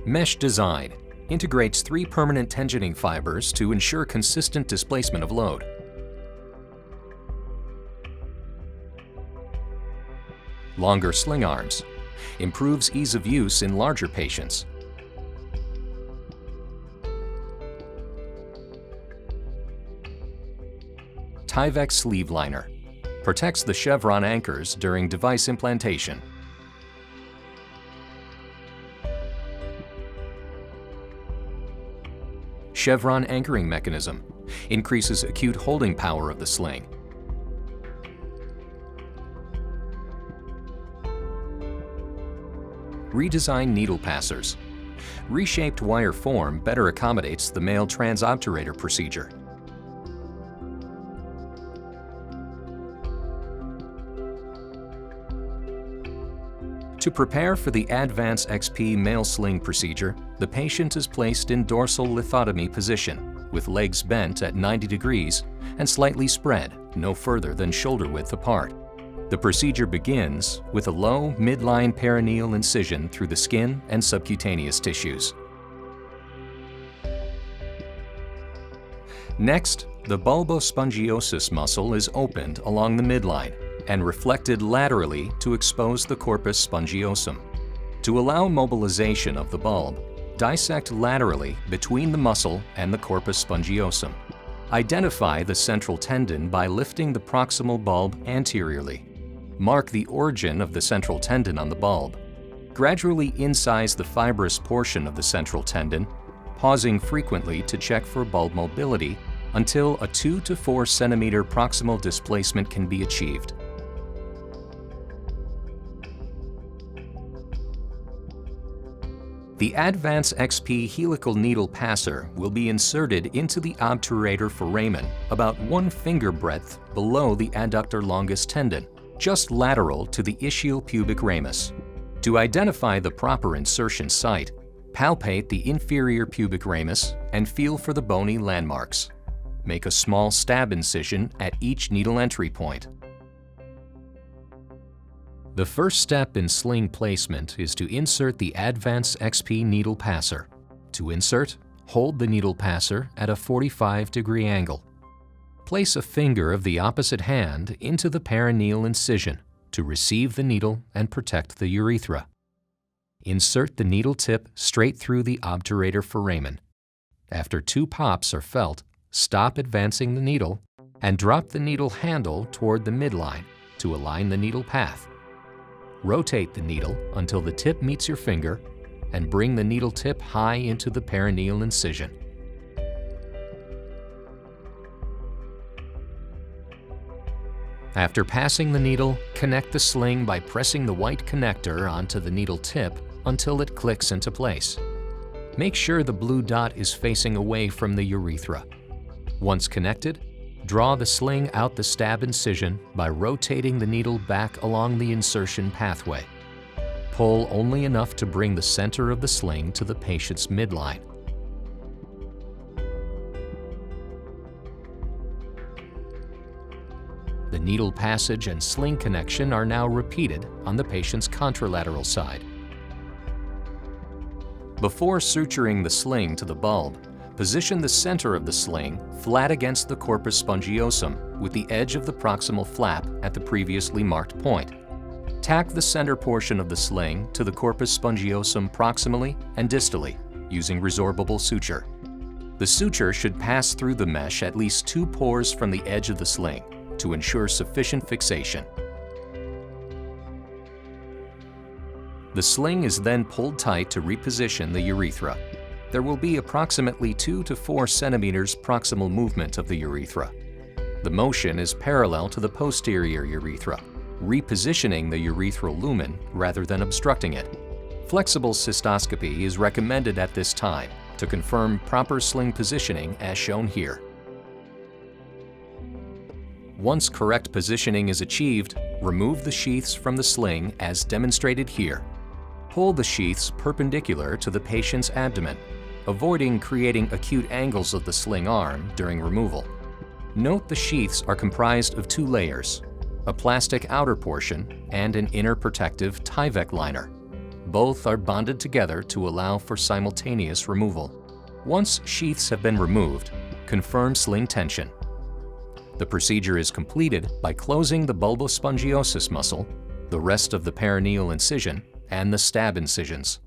Mesh design integrates 3 permanent tensioning fibers to ensure consistent displacement of load. Longer sling arms improves ease of use in larger patients. Tyvek sleeve liner protects the chevron anchors during device implantation. Chevron anchoring mechanism increases acute holding power of the sling. Redesigned needle passers. Reshaped wire form better accommodates the male transobturator procedure. To prepare for the AdVance XP Male Sling procedure, the patient is placed in dorsal lithotomy position, with legs bent at 90 degrees and slightly spread, no further than shoulder width apart. The procedure begins with a low midline perineal incision through the skin and subcutaneous tissues. Next, the bulbospongiosus muscle is opened along the midline and reflected laterally to expose the corpus spongiosum. To allow mobilization of the bulb, dissect laterally between the muscle and the corpus spongiosum. Identify the central tendon by lifting the proximal bulb anteriorly. Mark the origin of the central tendon on the bulb. Gradually incise the fibrous portion of the central tendon, pausing frequently to check for bulb mobility until a 2 to 4 centimeter proximal displacement can be achieved. The AdVance XP helical needle passer will be inserted into the obturator foramen about 1 finger breadth below the adductor longus tendon, just lateral to the ischial pubic ramus. To identify the proper insertion site, palpate the inferior pubic ramus and feel for the bony landmarks. Make a small stab incision at each needle entry point. The first step in sling placement is to insert the AdVance XP needle passer. To insert, hold the needle passer at a 45-degree angle. Place a finger of the opposite hand into the perineal incision to receive the needle and protect the urethra. Insert the needle tip straight through the obturator foramen. After 2 pops are felt, stop advancing the needle and drop the needle handle toward the midline to align the needle path. Rotate the needle until the tip meets your finger and bring the needle tip high into the perineal incision. After passing the needle, connect the sling by pressing the white connector onto the needle tip until it clicks into place. Make sure the blue dot is facing away from the urethra. Once connected, draw the sling out the stab incision by rotating the needle back along the insertion pathway. Pull only enough to bring the center of the sling to the patient's midline. The needle passage and sling connection are now repeated on the patient's contralateral side. Before suturing the sling to the bulb, position the center of the sling flat against the corpus spongiosum with the edge of the proximal flap at the previously marked point. Tack the center portion of the sling to the corpus spongiosum proximally and distally using resorbable suture. The suture should pass through the mesh at least 2 pores from the edge of the sling to ensure sufficient fixation. The sling is then pulled tight to reposition the urethra. There will be approximately 2 to 4 centimeters proximal movement of the urethra. The motion is parallel to the posterior urethra, repositioning the urethral lumen rather than obstructing it. Flexible cystoscopy is recommended at this time to confirm proper sling positioning as shown here. Once correct positioning is achieved, remove the sheaths from the sling as demonstrated here. Pull the sheaths perpendicular to the patient's abdomen, avoiding creating acute angles of the sling arm during removal. Note the sheaths are comprised of 2 layers, a plastic outer portion, and an inner protective Tyvek liner. Both are bonded together to allow for simultaneous removal. Once sheaths have been removed, confirm sling tension. The procedure is completed by closing the bulbospongiosus muscle, the rest of the perineal incision, and the stab incisions.